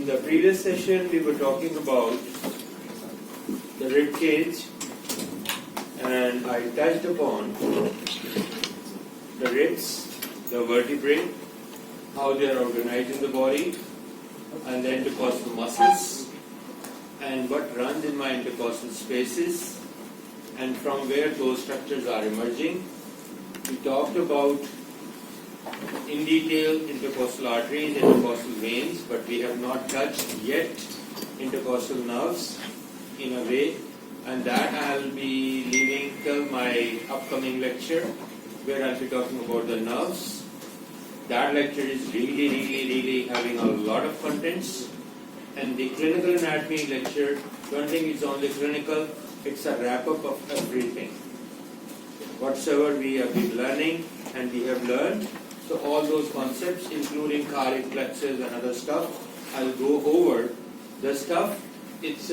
In the previous session, we were talking about the rib cage, and I touched upon the ribs, the vertebrae, how they are organized in the body, and the intercostal muscles, and what runs in my intercostal spaces, and from where those structures are emerging. We talked about in detail intercostal arteries, intercostal veins, but we have not touched yet intercostal nerves in a way, and that I'll be leaving till my upcoming lecture, where I'll be talking about the nerves. That lecture is really having a lot of contents, and the clinical anatomy lecture, don't think it's only clinical, it's a wrap-up of everything. Whatsoever we have been learning and we have learned, so all those concepts, including cardiac plexus and other stuff, I'll go over the stuff. It's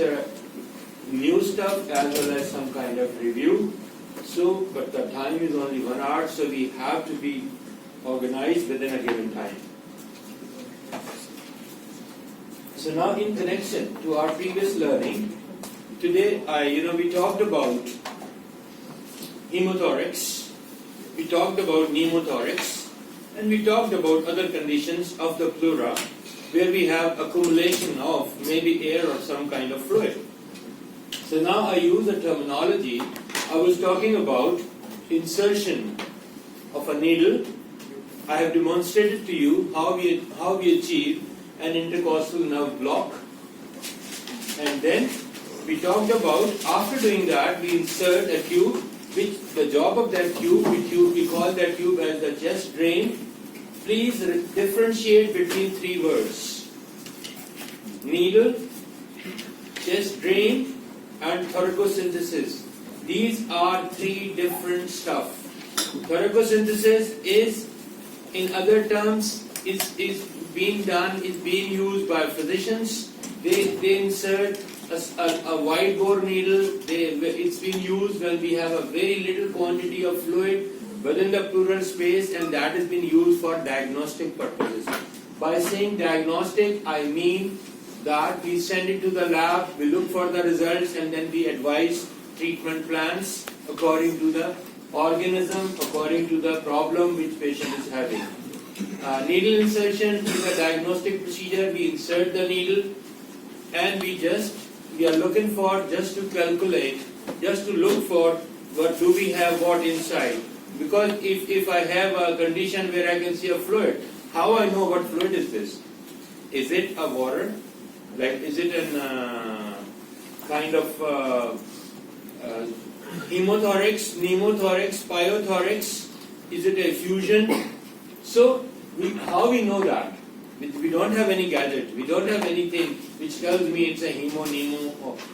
new stuff as well as some kind of review. So, but the time is only 1 hour, so we have to be organized within a given time. So now, in connection to our previous learning, today we talked about hemothorax, we talked about pneumothorax, and we talked about other conditions of the pleura where we have accumulation of maybe air or some kind of fluid. So now I use a terminology. I was talking about insertion of a needle. I have demonstrated to you how we achieve an intercostal nerve block. And then we talked about, after doing that, we insert a tube, which the job of that tube, we call that tube as the chest drain. Please differentiate between 3 words: needle, chest drain, and thoracosynthesis. These are 3 different stuff. Thoracosynthesis is, in other terms, is being used by physicians. They insert a wide bore needle. It's being used when we have a very little quantity of fluid within the pleural space, and that has been used for diagnostic purposes. By saying diagnostic, I mean that we send it to the lab, we look for the results, and then we advise treatment plans according to the organism, according to the problem which patient is having. Needle insertion is a diagnostic procedure. We insert the needle, and we are looking for, just to calculate, just to look for what do we have what inside. Because if I have a condition where I can see a fluid, how I know what fluid is this? Is it a water? Like, is it an kind of hemothorax, pneumothorax, pyothorax? Is it a fusion? So, how we know that? We don't have any gadget. We don't have anything which tells me it's a nemo.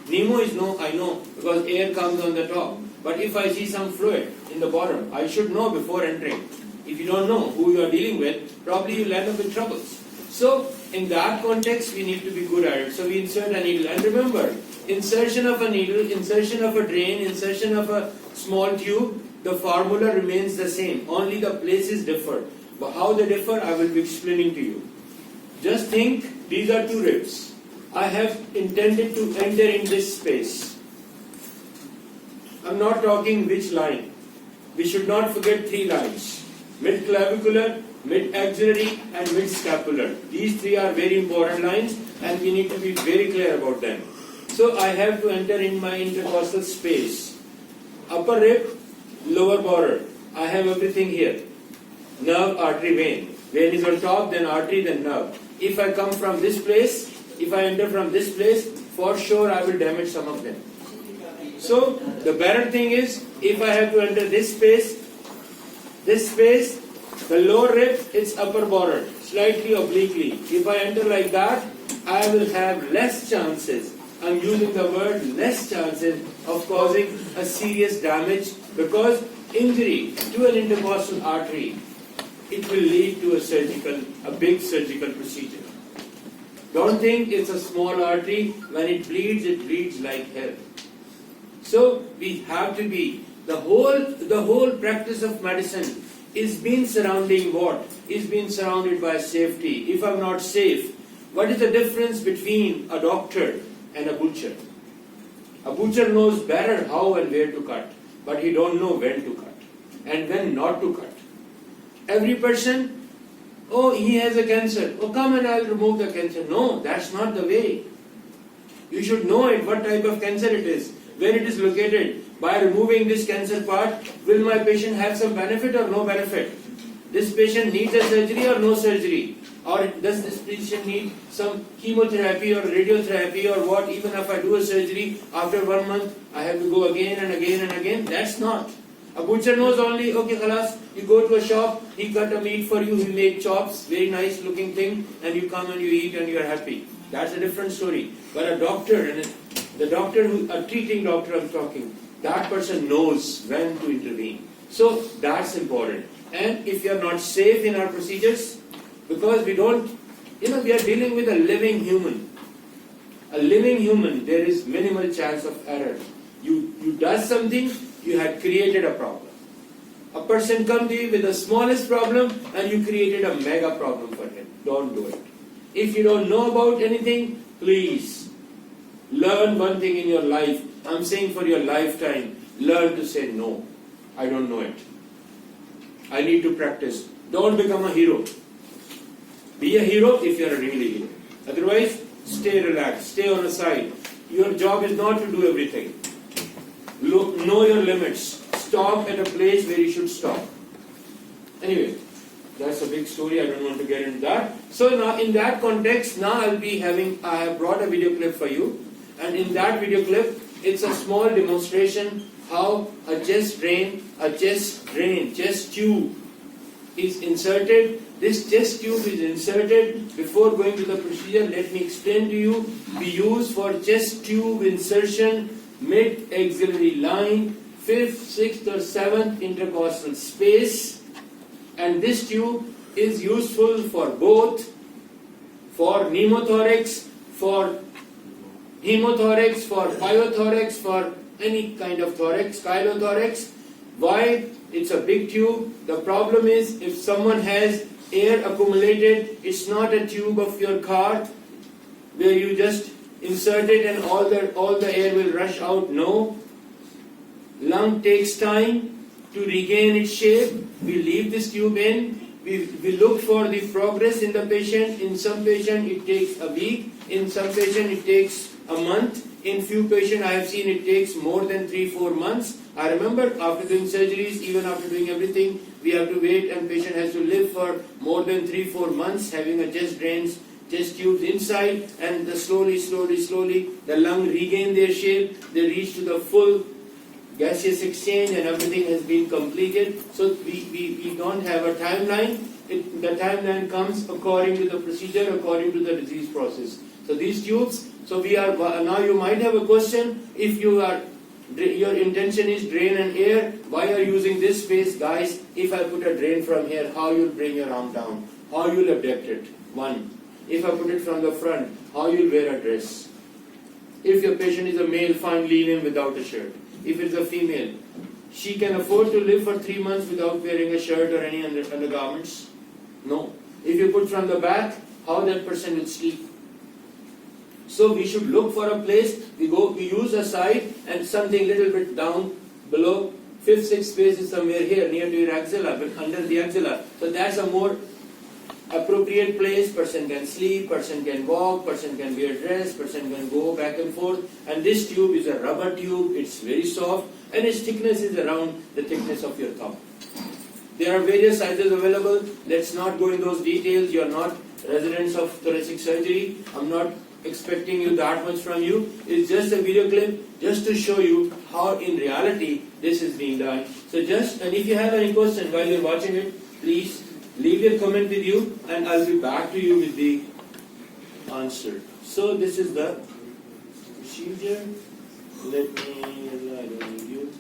Nemo is no, I know, because air comes on the top. But if I see some fluid in the bottom, I should know before entering. If you don't know who you are dealing with, probably you'll end up with troubles. So, in that context, we need to be good at it. So, we insert a needle. And remember, insertion of a needle, insertion of a drain, insertion of a small tube, the formula remains the same. Only the places differ. But how they differ, I will be explaining to you. Just think, these are 2 ribs. I have intended to enter in this space. I'm not talking which line. We should not forget 3 lines: mid-clavicular, mid-axillary, and mid-scapular. These 3 are very important lines, and we need to be very clear about them. So I have to enter in my intercostal space. Upper rib, lower border. I have everything here. Nerve, artery, vein. Vein is on top, then artery, then nerve. If I come from this place, if I enter from this place, for sure I will damage some of them. So, the better thing is, if I have to enter this space, the lower rib, it's upper border, slightly obliquely. If I enter like that, I will have less chances, I'm using the word less chances, of causing a serious damage, because injury to an intercostal artery, it will lead to a big surgical procedure. Don't think it's a small artery. When it bleeds like hell. So we have to be, the whole practice of medicine is been surrounding what? Is being surrounded by safety. If I'm not safe, What is the difference between a doctor and a butcher? A butcher knows better how and where to cut, but he don't know when to cut and when not to cut. Every person, oh, he has a cancer. Oh, come and I'll remove the cancer. No, that's not the way. You should know it, what type of cancer it is, where it is located. By removing this cancer part, will my patient have some benefit or no benefit? This patient needs a surgery or no surgery? Or does this patient need some chemotherapy or radiotherapy or what? Even if I do a surgery, after 1 month, I have to go again and again and again. That's not. A butcher knows only, okay, khalas, you go to a shop, he cut a meat for you, he make chops, very nice looking thing, and you come and you eat and you are happy. That's a different story. But a doctor, and the doctor a treating doctor I'm talking, that person knows when to intervene. So that's important. And if you are not safe in our procedures, because we don't, we are dealing with a living human. A living human, there is minimal chance of error. You does something, you had created a problem. A person comes to you with the smallest problem and you created a mega problem for him. Don't do it. If you don't know about anything, please learn one thing in your life. I'm saying for your lifetime, learn to say no. I don't know it. I need to practice. Don't become a hero. Be a hero if you're a really hero. Otherwise, stay relaxed, stay on the side. Your job is not to do everything. Know your limits. Stop at a place where you should stop. Anyway, that's a big story. I don't want to get into that. So now in that context, now I have brought a video clip for you. And in that video clip, it's a small demonstration how a chest tube is inserted. This chest tube is inserted. Before going to the procedure, let me explain to you. We use for chest tube insertion mid-axillary line, 5th, 6th or 7th intercostal space. And this tube is useful for both, for pneumothorax, for hemothorax, for pyothorax, for any kind of thorax, chylothorax. Why? It's a big tube. The problem is if someone has air accumulated, it's not a tube of your car where you just insert it and all the air will rush out. No. Lung takes time to regain its shape. We leave this tube in. We look for the progress in the patient. In some patient it takes a week. In some patient it takes a month. In few patients I have seen it takes more than 3-4 months. I remember after doing surgeries, even after doing everything, we have to wait and patient has to live for more than 3-4 months having a chest drains, chest tubes inside, and slowly the lung regain their shape. They reach to the full gaseous exchange and everything has been completed. So we don't have a timeline. The timeline comes according to the procedure, according to the disease process. So these tubes, now you might have a question, if your intention is drain and air, why are you using this space? Guys, if I put a drain from here, how you'll bring your arm down? How you'll abduct it? One. If I put it from the front, how you'll wear a dress? If your patient is a male, fine, leave him without a shirt. If it's a female, she can afford to live for 3 months without wearing a shirt or any undergarments? No. If you put from the back, how that person will sleep? So we should look for a place. We use a side and something little bit down below. 5th, 6th space is somewhere here near to your axilla, but under the axilla. So that's a more appropriate place. Person can sleep, person can walk, person can wear dress, person can go back and forth. And this tube is a rubber tube. It's very soft and its thickness is around the thickness of your thumb. There are various sizes available. Let's not go in those details. You are not residents of thoracic surgery. I'm not expecting you that much from you. It's just a video clip just to show you how in reality this is being done. So and if you have any question while you're watching it, please leave your comment with you and I'll be back to you with the answer. So this is the procedure. I don't need you.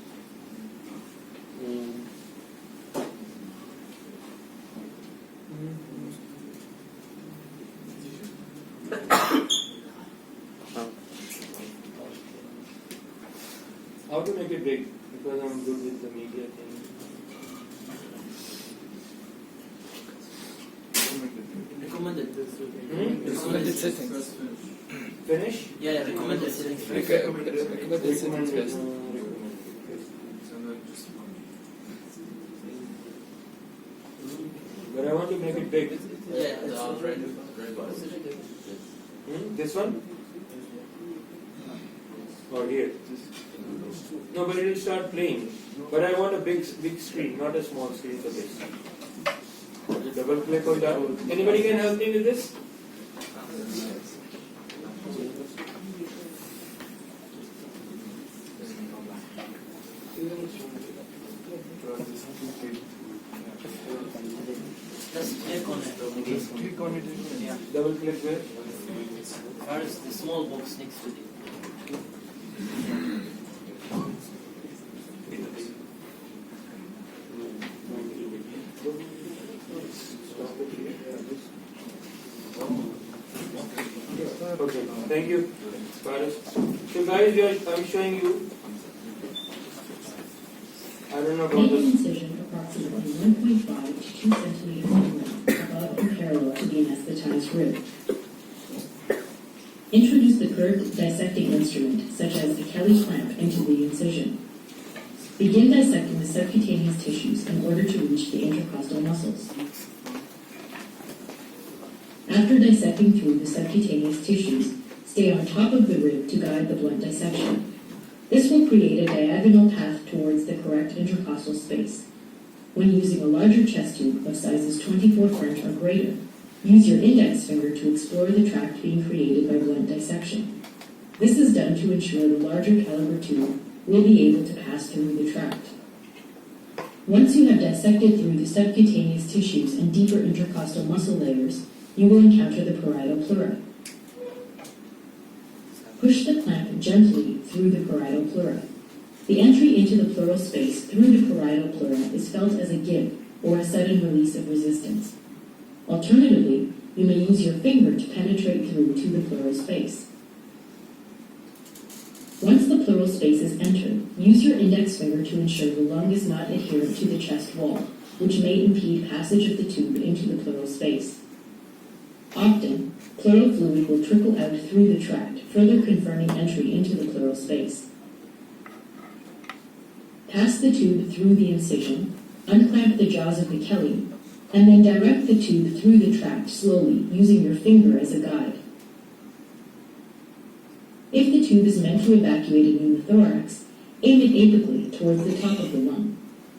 How to make it big? Because I'm good with the media thing. Recommended. settings. Finish? Yeah, recommended settings first. Recommended settings first. But I want to make it big. Yeah, the red. This one? Or here? No, but it will start playing. But I want a big screen, not a small screen for this. Double click on that. Anybody can help me with this? Just click on it. Click on it. Yeah. Double click where? First, the small box next to it. Okay, thank you, Paris. So guys, I'm showing you. I don't know about Make an this. incision approximately 1.5 to 2 centimeters in length above and parallel to the anesthetized rib. Introduce the curved dissecting instrument, such as the Kelly clamp, into the incision. Begin dissecting the subcutaneous tissues in order to reach the intercostal muscles. After dissecting through the subcutaneous tissues, stay on top of the rib to guide the blunt dissection. This will create a diagonal path towards the correct intercostal space. When using a larger chest tube of sizes 24 French or greater, use your index finger to explore the tract being created by blunt dissection. This is done to ensure the larger caliber tube will be able to pass through the tract. Once you have dissected through the subcutaneous tissues and deeper intercostal muscle layers, you will encounter the parietal pleura. Push the clamp gently through the parietal pleura. The entry into the pleural space through the parietal pleura is felt as a give or a sudden release of resistance. Alternatively, you may use your finger to penetrate through to the pleural space. Once the pleural space is entered, use your index finger to ensure the lung is not adherent to the chest wall, which may impede passage of the tube into the pleural space. Often, pleural fluid will trickle out through the tract, further confirming entry into the pleural space. Pass the tube through the incision, unclamp the jaws of the Kelly, and then direct the tube through the tract slowly, using your finger as a guide. If the tube is meant to evacuate a pneumothorax, aim it apically towards the top of the lung.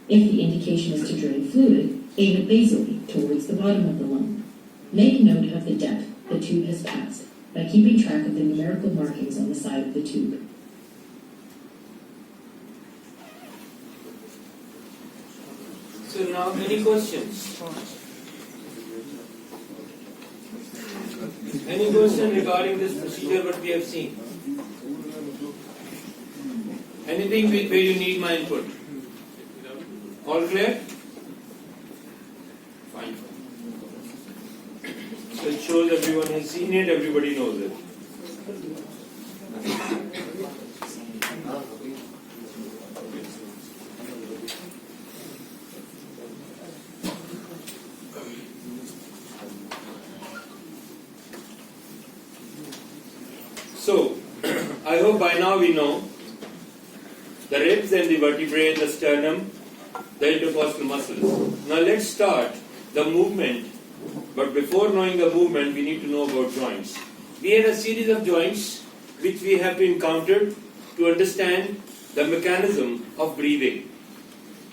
If the indication is to drain fluid, aim it basally towards the bottom of the lung. Make note of the depth the tube has passed by keeping track of the numerical markings on the side of the tube. So now, any questions? Any question regarding this procedure what we have seen? Anything where you need my input? All clear? Fine. So it shows everyone has seen it, everybody knows it. So, I hope by now we know the ribs and the vertebrae, the sternum, the intercostal muscles. Now let's start the movement, but before knowing the movement, we need to know about joints. We had a series of joints which we have to encounter to understand the mechanism of breathing.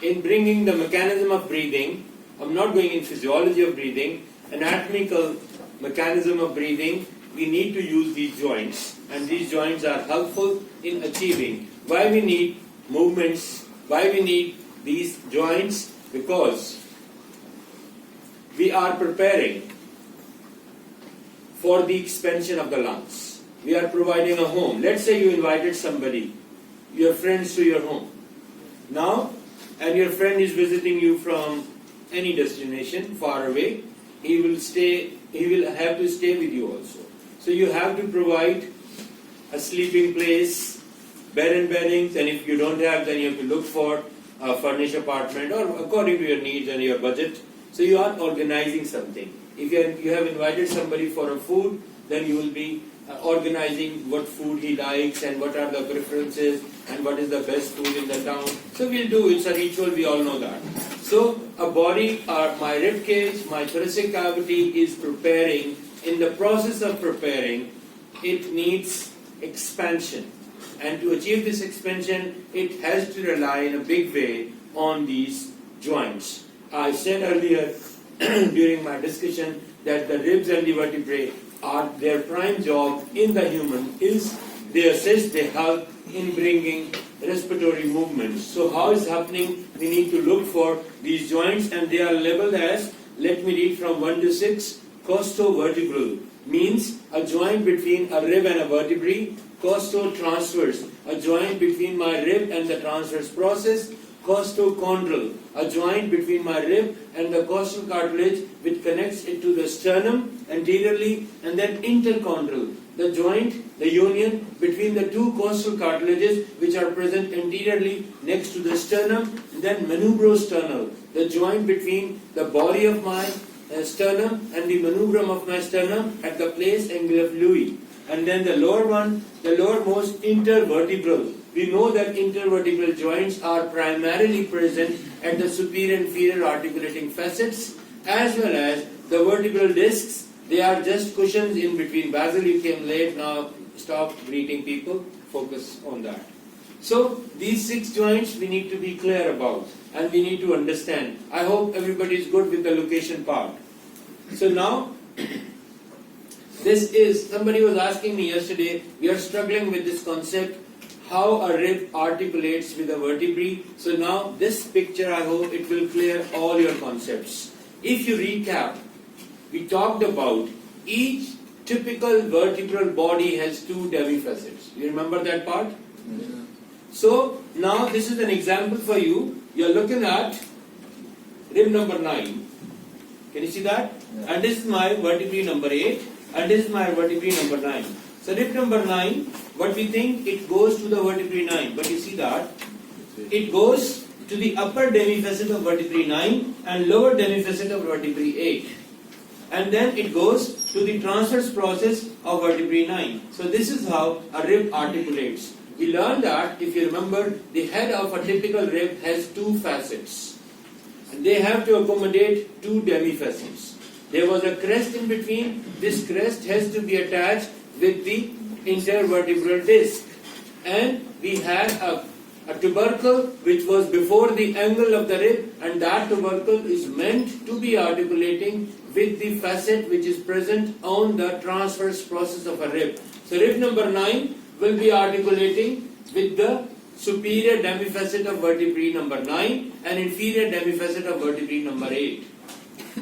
In bringing the mechanism of breathing, I'm not going in physiology of breathing, anatomical mechanism of breathing, we need to use these joints, and these joints are helpful in achieving why we need movements, why we need these joints, because we are preparing for the expansion of the lungs. We are providing a home. Let's say you invited somebody, your friends, to your home. Now, and your friend is visiting you from any destination far away, he will have to stay with you also. So you have to provide a sleeping place, bed and beddings, and if you don't have, then you have to look for a furnished apartment or according to your needs and your budget. So you are organizing something. If you have invited somebody for a food, then you will be organizing what food he likes and what are the preferences and what is the best food in the town. So we'll do, it's a ritual, we all know that. So a body, my rib cage, my thoracic cavity is preparing. In the process of preparing, it needs expansion. And to achieve this expansion, it has to rely in a big way on these joints. I said earlier during my discussion that the ribs and the vertebrae are their prime job in the human is they assist, they help in bringing respiratory movements. So how is happening? We need to look for these joints, and they are labeled as, let me read from 1 to 6, costovertebral means a joint between a rib and a vertebrae. Costotransverse, a joint between my rib and the transverse process. Costochondral, a joint between my rib and the costal cartilage which connects it to the sternum anteriorly, and then interchondral, the joint, the union between the two costal cartilages which are present anteriorly next to the sternum, and then manubrosternal, the joint between the body of my sternum and the manubrium of my sternum at the place angle of Louis. And then the lower one, the lowermost intervertebral. We know that intervertebral joints are primarily present at the superior and inferior articulating facets, as well as the vertebral discs. They are just cushions in between. Basil, you came late, now stop greeting people, focus on that. So these 6 joints we need to be clear about and we need to understand. I hope everybody is good with the location part. So now, this is, somebody was asking me yesterday, we are struggling with this concept, how a rib articulates with a vertebrae. So now this picture, I hope it will clear all your concepts. If you recap, we talked about each typical vertebral body has 2 demifacets. You remember that part? Yeah. So now this is an example for you. You are looking at rib number 9. Can you see that? Yeah. And this is my vertebrae number 8. And this is my vertebrae number 9. So rib number 9, what we think, it goes to the vertebrae 9. But you see that it goes to the upper demifacet of vertebrae 9 and lower demifacet of vertebrae 8. And then it goes to the transverse process of vertebrae 9. So this is how a rib articulates. We learned that, if you remember, the head of a typical rib has 2 facets. And they have to accommodate 2 demifacets. There was a crest in between. This crest has to be attached with the intervertebral disc. And we had a tubercle which was before the angle of the rib, and that tubercle is meant to be articulating with the facet which is present on the transverse process of a rib. So rib number 9 will be articulating with the superior demifacet of vertebrae number 9 and inferior demifacet of vertebrae number 8.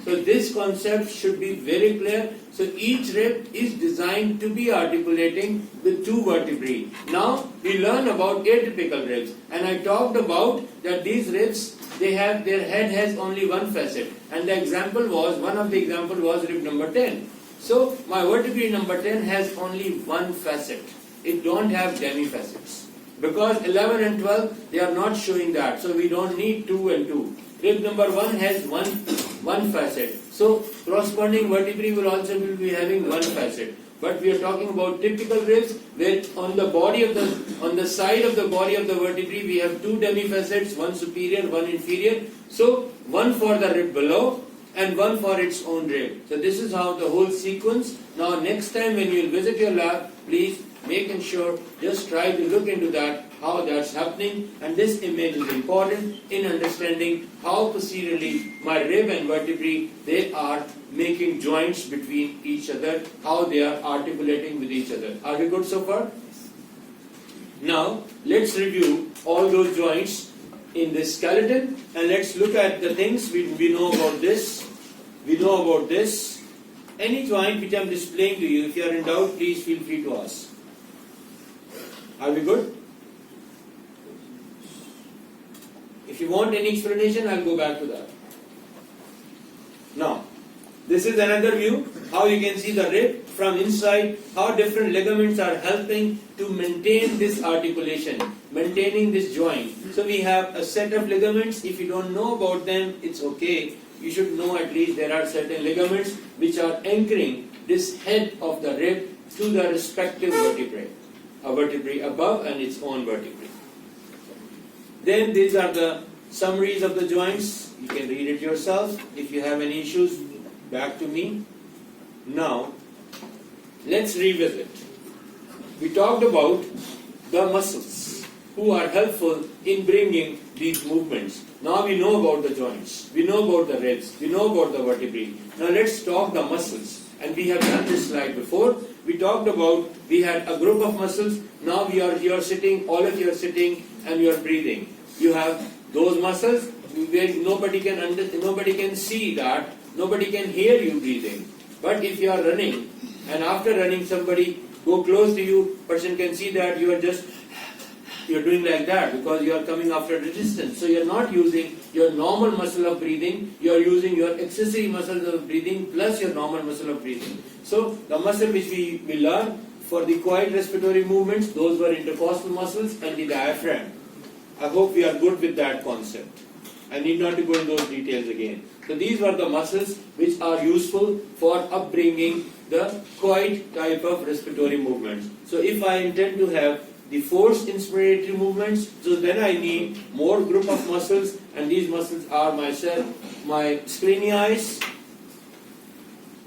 So this concept should be very clear. So each rib is designed to be articulating with 2 vertebrae. Now we learn about atypical ribs, and I talked about that these ribs, they have, their head has only 1 facet, and the example was, one of the example was rib number 10. So my vertebrae number 10 has only 1 facet. It don't have demifacets. Because 11 and 12, they are not showing that. So we don't need 2 and 2. Rib number 1 has one facet. So corresponding vertebrae will also be having 1 facet. But we are talking about typical ribs where on the side of the body of the vertebrae we have 2 demifacets, 1 superior, 1 inferior. So 1 for the rib below and 1 for its own rib. So this is how the whole sequence. Now next time when you will visit your lab, please making sure, just try to look into that, how that's happening, and this image is important in understanding how posteriorly my rib and vertebrae, they are making joints between each other, how they are articulating with each other. Are we good so far? Now, let's review all those joints in this skeleton, and let's look at the things we know about this. We know about this. Any joint which I am displaying to you, if you are in doubt, please feel free to ask. Are we good? If you want any explanation, I'll go back to that. Now, this is another view, how you can see the rib from inside, how different ligaments are helping to maintain this articulation, maintaining this joint. So we have a set of ligaments. If you don't know about them, it's okay. You should know at least there are certain ligaments which are anchoring this head of the rib to the respective vertebrae. A vertebrae above and its own vertebrae. Then these are the summaries of the joints. You can read it yourself. If you have any issues, back to me. Now, let's revisit. We talked about the muscles who are helpful in bringing these movements. Now we know about the joints, we know about the ribs, we know about the vertebrae. Now let's talk the muscles. And we have done this slide before. We talked about, we had a group of muscles. Now you are sitting, all of you are sitting and you are breathing. You have those muscles where nobody can see that, nobody can hear you breathing. But if you are running, and after running somebody go close to you, person can see that you are doing like that because you are coming after the distance. So you are not using your normal muscle of breathing, you are using your accessory muscles of breathing plus your normal muscle of breathing. So the muscle which we learn for the quiet respiratory movements, those were intercostal muscles and the diaphragm. I hope we are good with that concept. I need not to go into those details again. So these were the muscles which are useful for upbringing the quiet type of respiratory movements. So if I intend to have the forced inspiratory movements, so then I need more group of muscles, and these muscles are my splenias,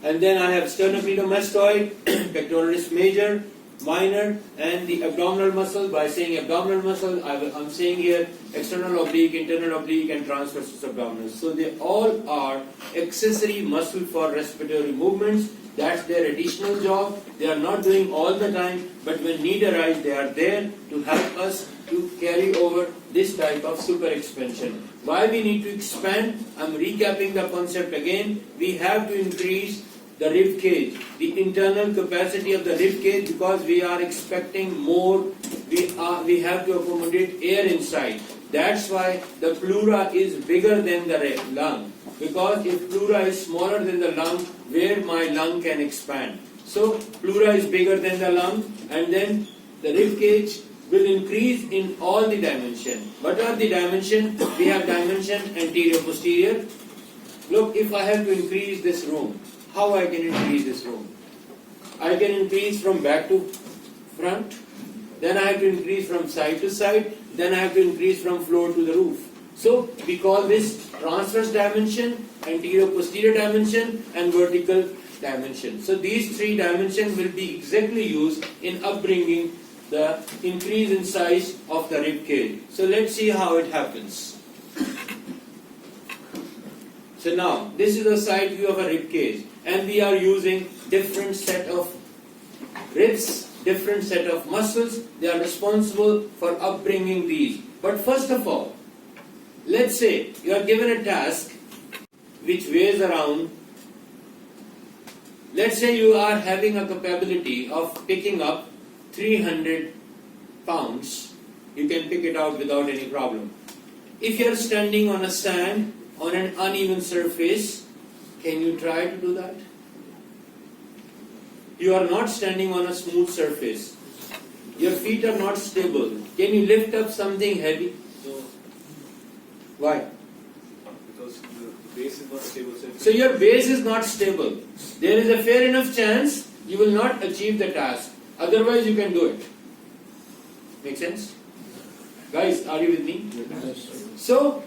and then I have sternocleidomastoid, pectoralis major, minor, and the abdominal muscle. By saying abdominal muscle, I'm saying here external oblique, internal oblique, and transversus abdominis. So they all are accessory muscle for respiratory movements. That's their additional job. They are not doing all the time, but when need arise, they are there to help us to carry over this type of super expansion. Why we need to expand? I'm recapping the concept again. We have to increase the rib cage, the internal capacity of the rib cage, because we are expecting more. We have to accommodate air inside. That's why the pleura is bigger than the lung. Because if pleura is smaller than the lung, where my lung can expand. So pleura is bigger than the lung, and then the rib cage will increase in all the dimension. What are the dimension? We have dimension anterior posterior. Look, if I have to increase this room, how I can increase this room? I can increase from back to front, then I have to increase from side to side, then I have to increase from floor to the roof. So we call this transverse dimension, anterior posterior dimension, and vertical dimension. So these three dimensions will be exactly used in upbringing the increase in size of the rib cage. So let's see how it happens. So now, this is a side view of a rib cage, and we are using different set of ribs, different set of muscles. They are responsible for upbringing these. But first of all, let's say you are given a task which weighs around, let's say you are having a capability of picking up 300 pounds. You can pick it out without any problem. If you are standing on a sand, on an uneven surface, can you try to do that? You are not standing on a smooth surface. Your feet are not stable. Can you lift up something heavy? No. Why? Because the base is not stable. So your base is not stable. There is a fair enough chance you will not achieve the task. Otherwise you can do it. Make sense? Guys, are you with me? So,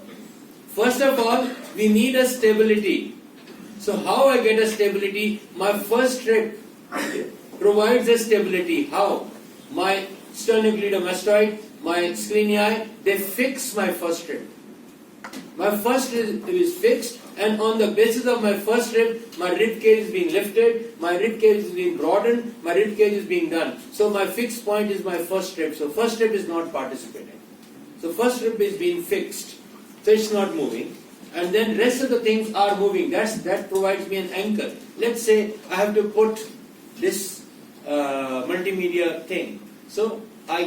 first of all, we need a stability. So how I get a stability? My first rib provides a stability. How? My sternocleidomastoid, my spleniae, they fix my first rib. My first rib is fixed, and on the basis of my first rib, my rib cage is being lifted, my rib cage is being broadened, my rib cage is being done. So my fixed point is my first rib. So first rib is not participating. So first rib is being fixed. So it's not moving. And then rest of the things are moving. That provides me an anchor. Let's say I have to put this multimedia thing. So I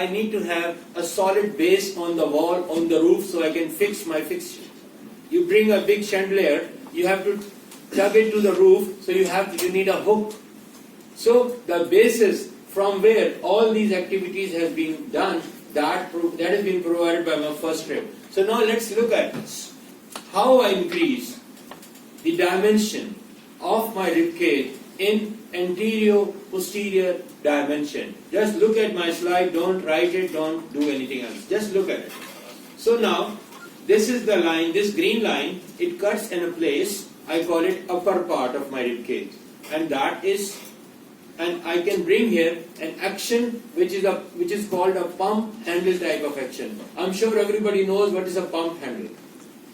need to have a solid base on the wall, on the roof, so I can fix my fixture. You bring a big chandelier, you have to tug it to the roof, so you need a hook. So the basis from where all these activities have been done, that has been provided by my first rib. So now let's look at this. How I increase the dimension of my rib cage in anterior posterior dimension. Just look at my slide, don't write it, don't do anything else. Just look at it. So now, this is the line, this green line, it cuts in a place, I call it upper part of my rib cage. And that is, and I can bring here an action which is called a pump handle type of action. I'm sure everybody knows what is a pump handle.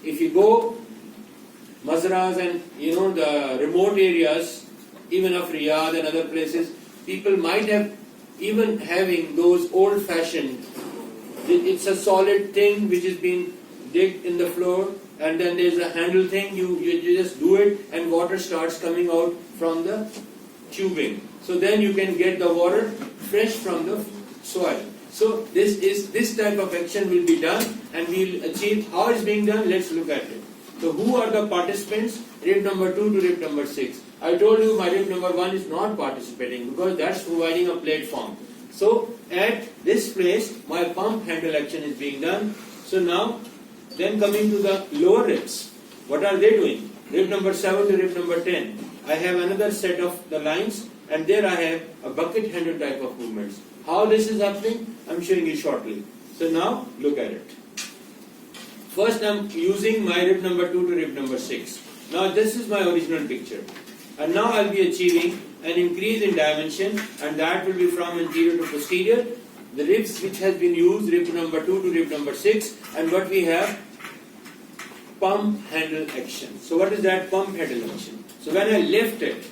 If you go Mazras and the remote areas, even of Riyadh and other places, people might have even having those old-fashioned. It's a solid thing which is being digged in the floor, and then there's a handle thing. You just do it, and water starts coming out from the tubing. So then you can get the water fresh from the soil. So this type of action will be done, and we'll achieve. How it's being done? Let's look at it. So who are the participants? Rib number 2 to rib number 6. I told you my rib number 1 is not participating because that's providing a platform. So at this place, my pump handle action is being done. So now, then coming to the lower ribs, what are they doing? Rib number 7 to rib number 10. I have another set of the lines, and there I have a bucket handle type of movements. How this is happening, I'm showing you shortly. So now, look at it. First, I'm using my rib number 2 to rib number 6. Now, this is my original picture. And now I'll be achieving an increase in dimension, and that will be from anterior to posterior. The ribs which has been used, rib number 2 to rib number 6, and what we have, pump handle action. So what is that pump handle action? So when I lift it,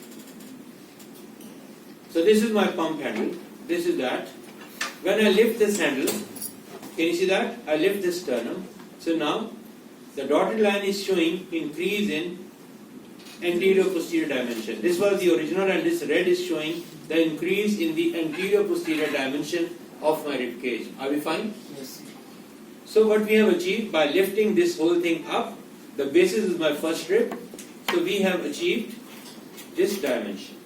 so this is my pump handle, this is that. When I lift this handle, can you see that? I lift this sternum. So now, the dotted line is showing increase in anterior posterior dimension. This was the original, and this red is showing the increase in the anterior posterior dimension of my rib cage. Are we fine? Yes. So what we have achieved by lifting this whole thing up, the basis is my first rib. So we have achieved this dimension.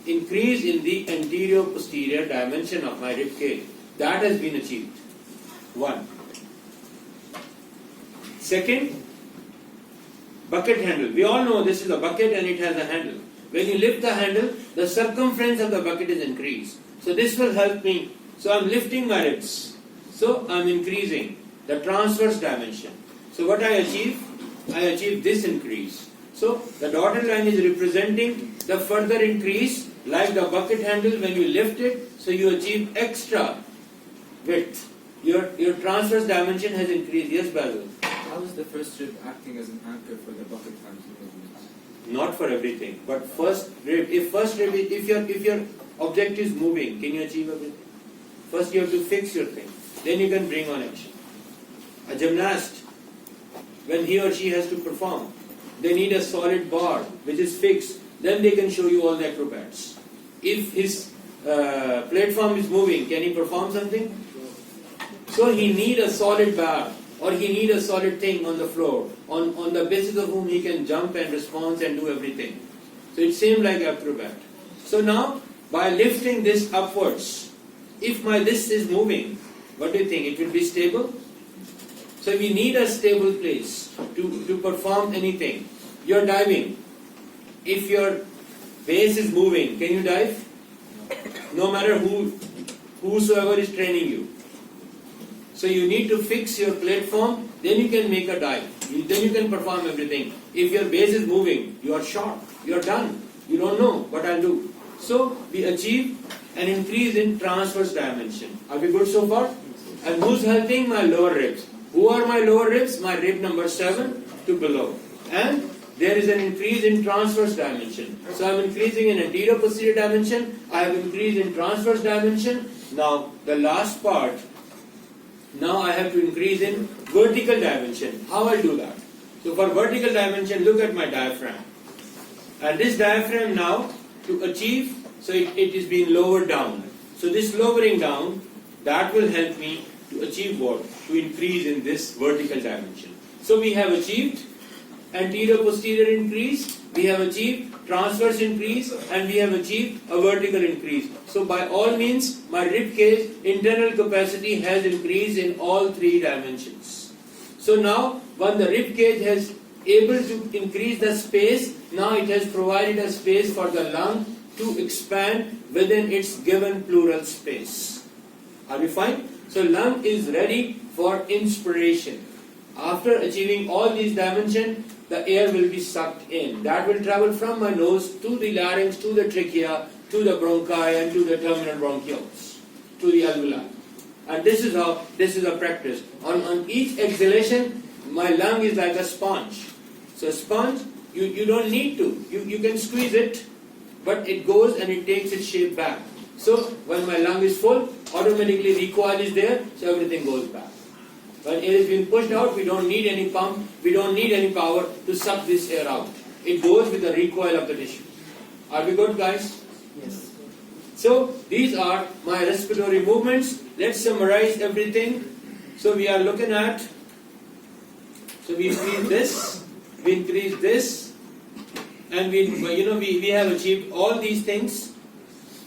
Increase in the anterior posterior dimension of my rib cage. That has been achieved. 1. Second, bucket handle. We all know this is a bucket and it has a handle. When you lift the handle, the circumference of the bucket is increased. So this will help me. So I'm lifting my ribs. So I'm increasing the transverse dimension. So what I achieve this increase. So the dotted line is representing the further increase, like the bucket handle. When you lift it, so you achieve extra width. Your transverse dimension has increased. Yes, Basil? How is the first rib acting as an anchor for the bucket handle movements? Not for everything, but first rib. If your object is moving, can you achieve everything? First you have to fix your thing. Then you can bring on action. A gymnast, when he or she has to perform, they need a solid bar which is fixed. Then they can show you all the acrobats. If his platform is moving, can he perform something? So he need a solid bar, or he need a solid thing on the floor, on the basis of whom he can jump and respond and do everything. So it seems like acrobat. So now, by lifting this upwards, if my this is moving, what do you think? It will be stable? So we need a stable place to perform anything. You're diving. If your base is moving, can you dive? No matter whosoever is training you. So you need to fix your platform, then you can make a dive. Then you can perform everything. If your base is moving, you are short, you are done. You don't know what I'll do. So we achieve an increase in transverse dimension. Are we good so far? And who's helping? My lower ribs. Who are my lower ribs? My rib number 7 to below. And there is an increase in transverse dimension. So I'm increasing in anterior posterior dimension. I have increased in transverse dimension. Now the last part. Now I have to increase in vertical dimension. How I'll do that? So for vertical dimension, look at my diaphragm. And this diaphragm now, to achieve, so it is being lowered down. So this lowering down, that will help me to achieve what? To increase in this vertical dimension. So we have achieved anterior posterior increase, we have achieved transverse increase, and we have achieved a vertical increase. So by all means, my rib cage internal capacity has increased in all 3 dimensions. So now, when the rib cage has able to increase the space. Now it has provided a space for the lung to expand within its given pleural space. Are we fine? So lung is ready for inspiration. After achieving all these dimensions, the air will be sucked in. That will travel from my nose to the larynx, to the trachea, to the bronchi, and to the terminal bronchioles, to the alveoli. And this is a practice. On each exhalation, my lung is like a sponge. So a sponge, you don't need to. You can squeeze it, but it goes and it takes its shape back. So when my lung is full, automatically recoil is there, so everything goes back. When air is being pushed out, we don't need any pump, we don't need any power to suck this air out. It goes with the recoil of the tissue. Are we good, guys? Yes. So these are my respiratory movements. Let's summarize everything. So we are looking at, so we increase this, we increase this, and we have achieved all these things.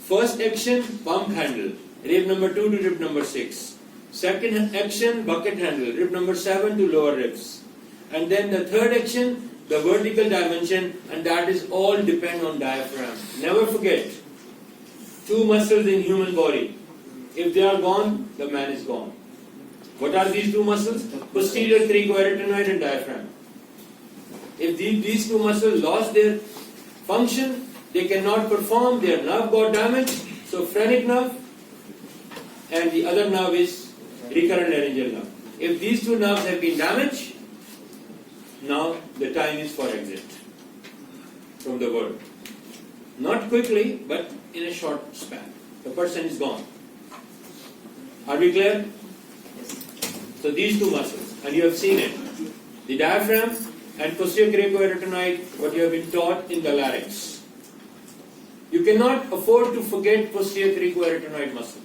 First action, pump handle, rib number 2 to rib number 6. Second action, bucket handle, rib number 7 to lower ribs. And then the third action, the vertical dimension, and that is all depend on diaphragm. Never forget, 2 muscles in human body. If they are gone, the man is gone. What are these 2 muscles? Posterior cricoarytenoid and diaphragm. If these 2 muscles lost their function, they cannot perform, their nerve got damaged. So phrenic nerve and the other nerve is recurrent laryngeal nerve. If these 2 nerves have been damaged, now the time is for exit from the world. Not quickly, but in a short span. The person is gone. Are we clear? Yes. So these 2 muscles, and you have seen it. The diaphragm and posterior cricoarytenoid, what you have been taught in the larynx. You cannot afford to forget posterior cricoarytenoid muscle.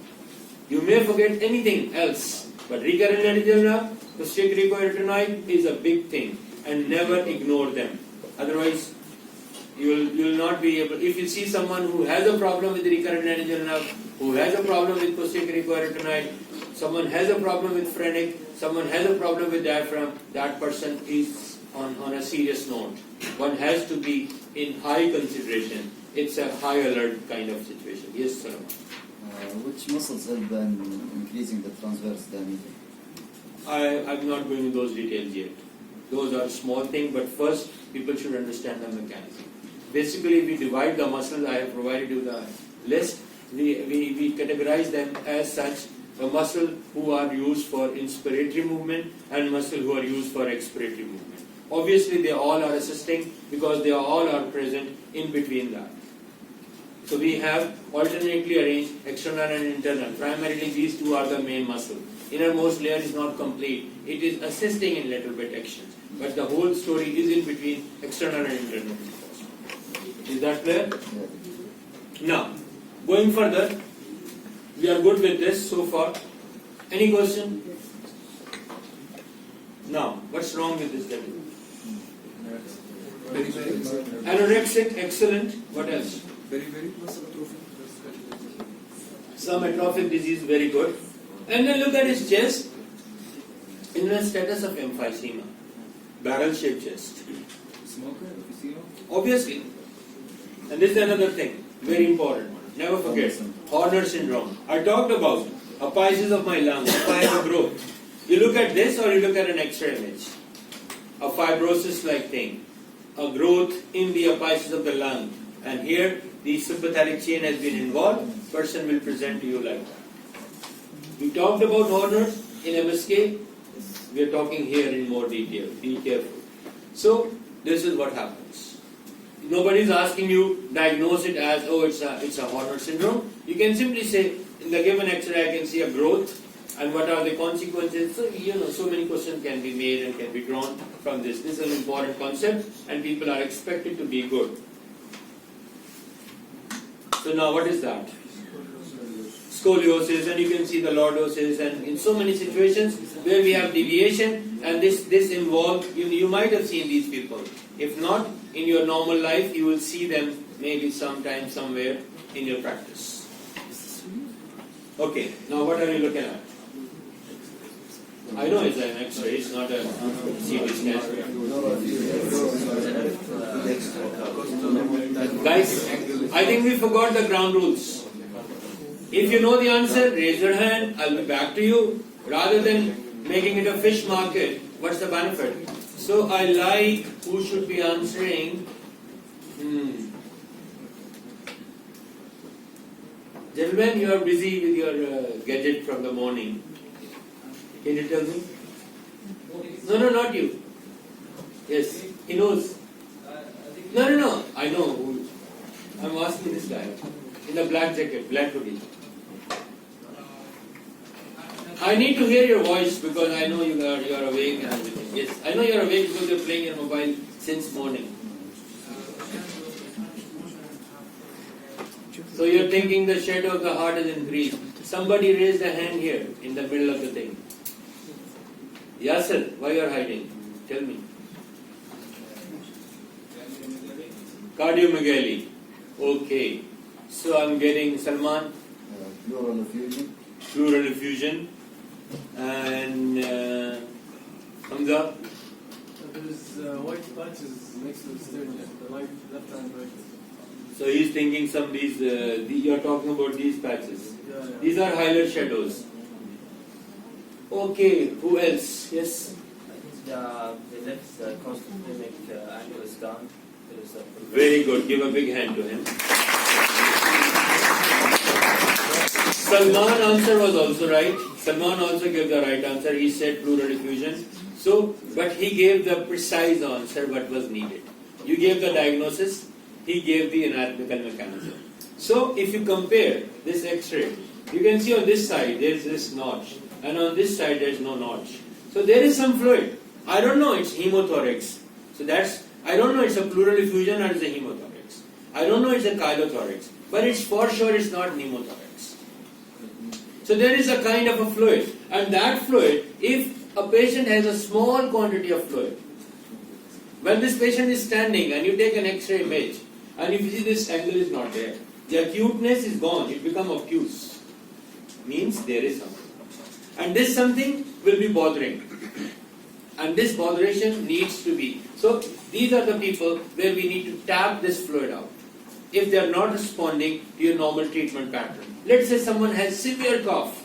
You may forget anything else, but recurrent laryngeal nerve, posterior cricoarytenoid is a big thing, and never ignore them. Otherwise, you will not be able. If you see someone who has a problem with recurrent laryngeal nerve, who has a problem with posterior cricoarytenoid, someone has a problem with phrenic, someone has a problem with diaphragm, that person is on a serious note. One has to be in high consideration. It's a high alert kind of situation. Yes, sir. Which muscles help in increasing the transverse diameter? I'm not going into those details yet. Those are small things, but first people should understand the mechanism. Basically, we divide the muscles. I have provided you the list. We categorize them as such. The muscle who are used for inspiratory movement and muscle who are used for expiratory movement. Obviously, they all are assisting because they all are present in between that. So we have alternately arranged external and internal. Primarily, these 2 are the main muscle. Innermost layer is not complete. It is assisting in little bit actions. But the whole story is in between external and internal. Is that clear? Now, going further, we are good with this so far. Any question? Now, what's wrong with this study? Very, very. Anorexic, excellent. What else? Very, very. Muscle atrophy. Some atrophic disease, very good. And then look at his chest. In the status of emphysema, barrel-shaped chest. Smoker, emphysema. Obviously. And this is another thing, very important. Never forget, Horner syndrome. I talked about apices of my lung, if I have a growth. You look at this or you look at an X-ray image. A fibrosis-like thing. A growth in the apices of the lung. And here, the sympathetic chain has been involved. Person will present to you like that. We talked about Horner in MSK. We are talking here in more detail. Be careful. So, this is what happens. Nobody is asking you diagnose it as, oh, it's a Horner syndrome. You can simply say, in the given X-ray, I can see a growth, and what are the consequences? So, so many questions can be made and can be drawn from this. This is an important concept, and people are expected to be good. So now, what is that? Scoliosis, and you can see the lordosis, and in so many situations where we have deviation, and this involves, you might have seen these people. If not, in your normal life, you will see them maybe sometime, somewhere in your practice. Okay, now what are you looking at? I know it's an X-ray, it's not a CT scan. Guys, I think we forgot the ground rules. If you know the answer, raise your hand, I'll be back to you. Rather than making it a fish market, what's the benefit? So I like who should be answering. Gentlemen, you are busy with your gadget from the morning. Can you tell me? No, not you. Yes, he knows. No. I know who. I'm asking this guy in the black jacket, black hoodie. I need to hear your voice because I know you are awake and everything. Yes, I know you are awake because you're playing your mobile since morning. So you're thinking the shadow of the heart is increased. Somebody raised a hand here in the middle of the thing. Yasser, why you are hiding? Tell me. Cardiomegaly. Okay. So I'm getting Salman. Pleural effusion. Pleural effusion. And Hamza. There's white patches next to the sternum, the left and right. So he's thinking some of these, you're talking about these patches. Yeah. These are highlight shadows. Okay, who else? Yes? I think the left constitumic angle is down. There is a Very good. Give a big hand to him. Salman answer was also right. Salman also gave the right answer. He said pleural effusion. So, but he gave the precise answer what was needed. You gave the diagnosis. He gave the anatomical mechanism. So, if you compare this X-ray, you can see on this side there is this notch, and on this side there is no notch. So there is some fluid. I don't know it's hemothorax. So I don't know it's a pleural effusion or it's a hemothorax. I don't know it's a chylothorax, but it's for sure it's not pneumothorax. So there is a kind of a fluid, and that fluid, if a patient has a small quantity of fluid, when this patient is standing and you take an X-ray image, and if you see this angle is not there, the acuteness is gone, it becomes obtuse. Means there is something. And this something will be bothering. And this botheration needs to be. So these are the people where we need to tap this fluid out. If they are not responding to your normal treatment pattern. Let's say someone has severe cough.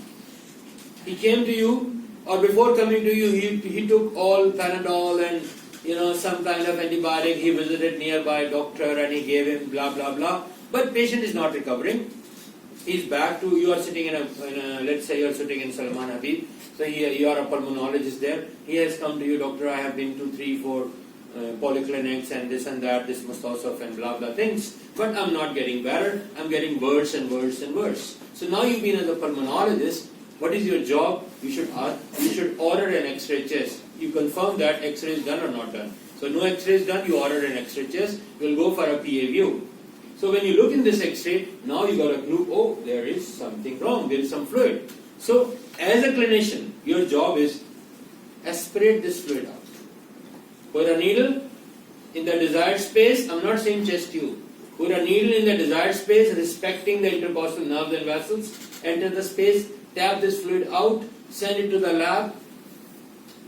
He came to you, or before coming to you, he took all Panadol and some kind of antibiotic. He visited nearby doctor and he gave him blah blah blah. But patient is not recovering. He's back to, you are sitting in a let's say you are sitting in Salman Habib. So you are a pulmonologist there. He has come to you, doctor, I have been to 3-4 polyclinics and this and that, this Mustosaf and blah blah things. But I'm not getting better. I'm getting worse and worse and worse. So now you've been as a pulmonologist. What is your job? You should order an X-ray chest. You confirm that X-ray is done or not done. So no X-ray is done, you order an X-ray chest, you'll go for a PA view. So when you look in this X-ray, now you got a clue, oh, there is something wrong, there is some fluid. So as a clinician, your job is aspirate this fluid out. Put a needle in the desired space, I'm not saying chest tube. Put a needle in the desired space, respecting the intercostal nerves and vessels, enter the space, tap this fluid out, send it to the lab,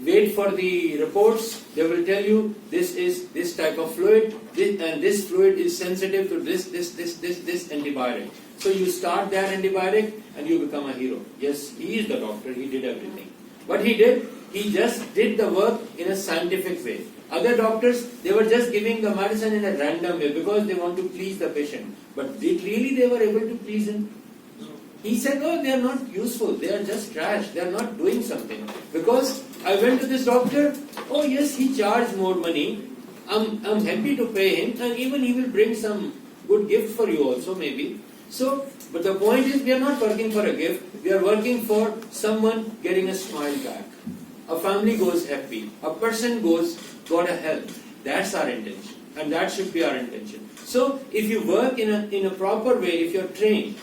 wait for the reports. They will tell you this is this type of fluid, and this fluid is sensitive to this antibiotic. So you start that antibiotic and you become a hero. Yes, he is the doctor, he did everything. What he did, he just did the work in a scientific way. Other doctors, they were just giving the medicine in a random way because they want to please the patient. But they were able to please him? He said, oh, they are not useful, they are just trash, they are not doing something. Because I went to this doctor, oh yes, he charged more money, I'm happy to pay him, and even he will bring some good gift for you also maybe. So, but the point is, we are not working for a gift, we are working for someone getting a smile back. A family goes happy, a person got a help. That's our intention, and that should be our intention. So, if you work in a proper way, if you are trained,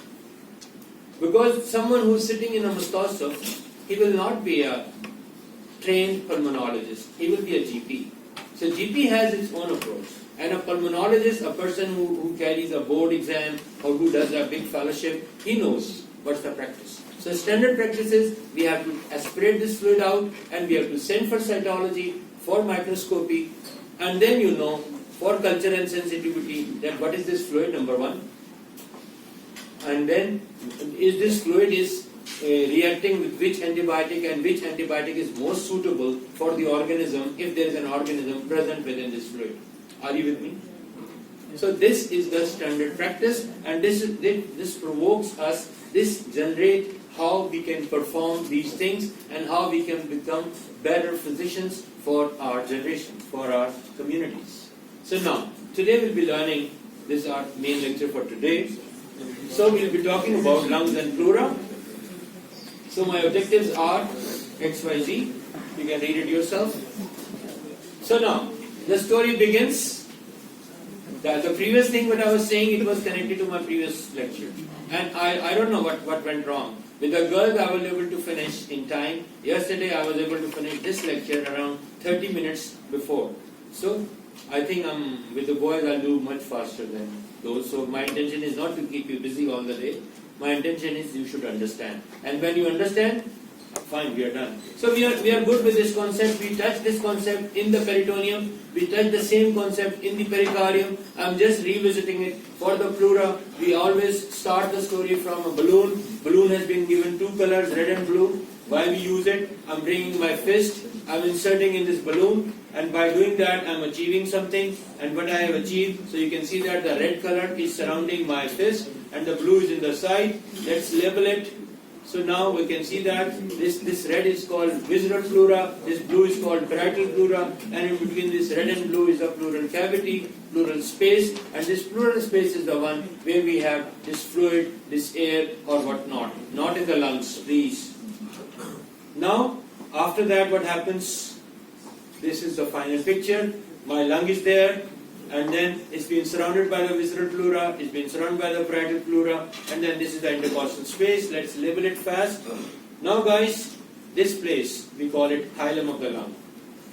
because someone who is sitting in a Mustosaf, he will not be a trained pulmonologist, he will be a GP. So GP has its own approach. And a pulmonologist, a person who carries a board exam or who does a big fellowship, he knows What's the practice? So standard practice is we have to aspirate this fluid out and we have to send for cytology, for microscopy, and then you know for culture and sensitivity that what is this fluid, number one, and then is this fluid is reacting with which antibiotic and which antibiotic is most suitable for the organism if there is an organism present within this fluid. Are you with me? So this is the standard practice, and this provokes us, this generates how we can perform these things and how we can become better physicians for our generation, for our communities. So now, today we'll be learning, this is our main lecture for today. So we'll be talking about lungs and pleura. So my objectives are XYZ. You can read it yourself. So now, the story begins. The previous thing what I was saying, it was connected to my previous lecture. And I don't know what went wrong. With the girls, I was able to finish in time. Yesterday, I was able to finish this lecture around 30 minutes before. So, I think with the boys, I'll do much faster than those. So, my intention is not to keep you busy all the day. My intention is you should understand. And when you understand, fine, we are done. So we are good with this concept. We touch this concept in the peritoneum. We touch the same concept in the pericardium. I'm just revisiting it. For the pleura, we always start the story from a balloon. Balloon has been given two colors, red and blue. Why we use it? I'm bringing my fist. I'm inserting in this balloon. And by doing that, I'm achieving something. And what I have achieved, so you can see that the red color is surrounding my fist. And the blue is in the side. Let's label it. So now we can see that this red is called visceral pleura, this blue is called parietal pleura, and in between this red and blue is the pleural cavity, pleural space, and this pleural space is the one where we have this fluid, this air or whatnot, not in the lungs, please. Now, after that what happens, this is the final picture, my lung is there, and then it's been surrounded by the visceral pleura, it's been surrounded by the parietal pleura, and then this is the intercostal space. Let's label it fast. Now guys, this place, we call it hilum of the lung.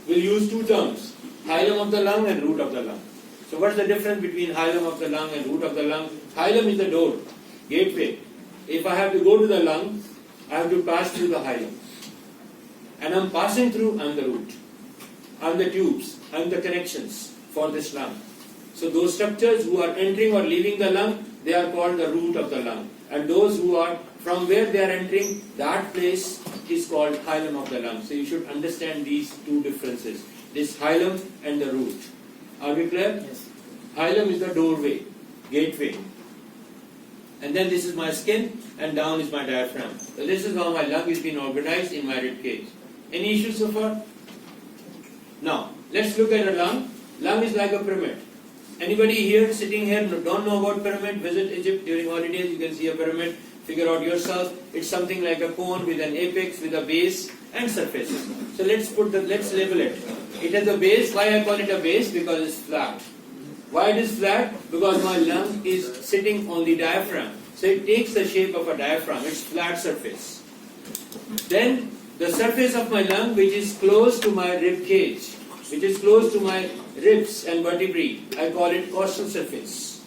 We'll use two terms, hilum of the lung and root of the lung. So what's the difference between hilum of the lung and root of the lung? Hilum is the door, gateway. If I have to go to the lung, I have to pass through the hilum. And I'm passing through, I'm the root. I'm the tubes, I'm the connections for this lung. So those structures who are entering or leaving the lung, they are called the root of the lung. And those who are from where they are entering, that place is called hilum of the lung. So you should understand these two differences, this hilum and the root. Are we clear? Yes. Hilum is the doorway, gateway. And then this is my skin and down is my diaphragm. So this is how my lung is being organized in my rib cage. Any issues so far? Now, let's look at a lung. Lung is like a pyramid. Anybody here sitting here don't know about pyramid? Visit Egypt during holidays, you can see a pyramid. Figure out yourself. It's something like a cone with an apex, with a base and surface. So let's label it. It has a base. Why I call it a base? Because it's flat. Why it is flat? Because my lung is sitting on the diaphragm. So it takes the shape of a diaphragm. It's flat surface. Then the surface of my lung, which is close to my rib cage, which is close to my ribs and vertebrae, I call it costal surface.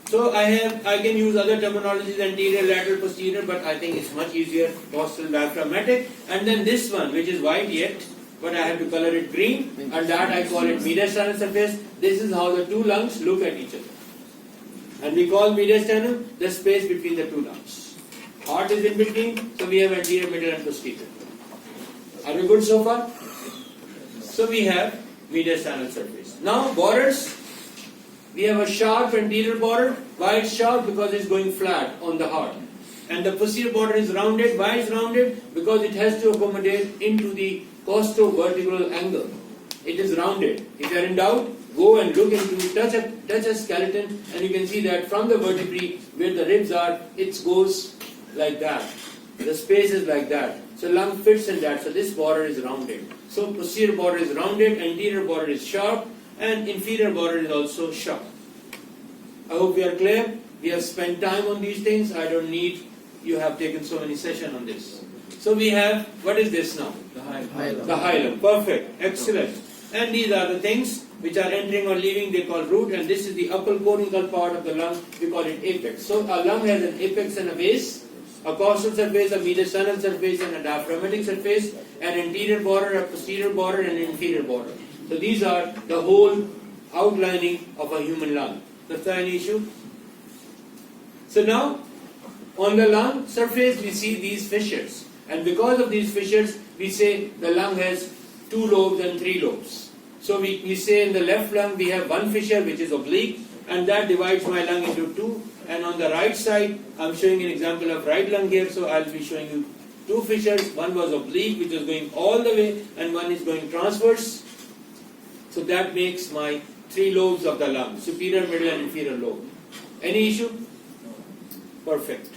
So I can use other terminologies, anterior, lateral, posterior, but I think it's much easier, costal, diaphragmatic. And then this one, which is white yet, but I have to color it green, and that I call it mediastinal surface. This is how the two lungs look at each other. And we call mediastinum the space between the two lungs. Heart is in between, so we have anterior, middle and posterior. Are we good so far? So we have mediastinal surface. Now borders, we have a sharp anterior border. Why it's sharp? Because it's going flat on the heart. And the posterior border is rounded. Why it's rounded? Because it has to accommodate into the costo-vertebral angle. It is rounded. If you are in doubt, go and look into, touch a skeleton, and you can see that from the vertebrae where the ribs are, it goes like that. The space is like that. So lung fits in that. So this border is rounded. So posterior border is rounded, anterior border is sharp, and inferior border is also sharp. I hope we are clear. We have spent time on these things. I don't need, you have taken so many sessions on this. So we have, what is this now? The hilum. The hilum. Perfect. Excellent. And these are the things which are entering or leaving, they call root, and this is the upper conical part of the lung, we call it apex. So a lung has an apex and a base, a costal surface, a mediastinal surface, and a diaphragmatic surface, an anterior border, a posterior border, and an inferior border. So these are the whole outlining of a human lung. That's the any issue? So now, on the lung surface, we see these fissures. And because of these fissures, we say the lung has 2 lobes and 3 lobes. So we say in the left lung we have one fissure which is oblique, and that divides my lung into 2. And on the right side, I'm showing an example of right lung here, so I'll be showing you 2 fissures. One was oblique, which is going all the way, and one is going transverse. So that makes my 3 lobes of the lung, superior, middle, and inferior lobe. Any issue? Perfect.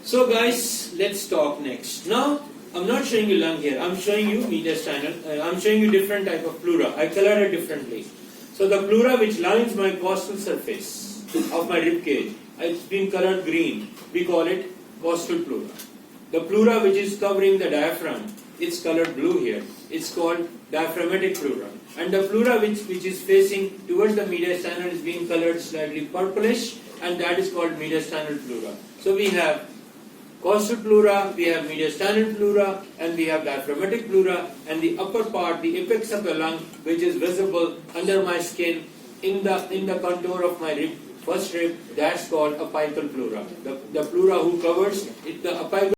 So guys, let's talk next. Now, I'm not showing you lung here. I'm showing you mediastinal. I'm showing you different type of pleura. I color it differently. So the pleura which lines my costal surface of my rib cage, it's been colored green. We call it costal pleura. The pleura which is covering the diaphragm, it's colored blue here. It's called diaphragmatic pleura. And the pleura which is facing towards the mediastinal is being colored slightly purplish, and that is called mediastinal pleura. So we have costal pleura, we have mediastinal pleura, and we have diaphragmatic pleura, and the upper part, the apex of the lung, which is visible under my skin in the contour of my rib, first rib, that's called apical pleura. The pleura who covers it, the apical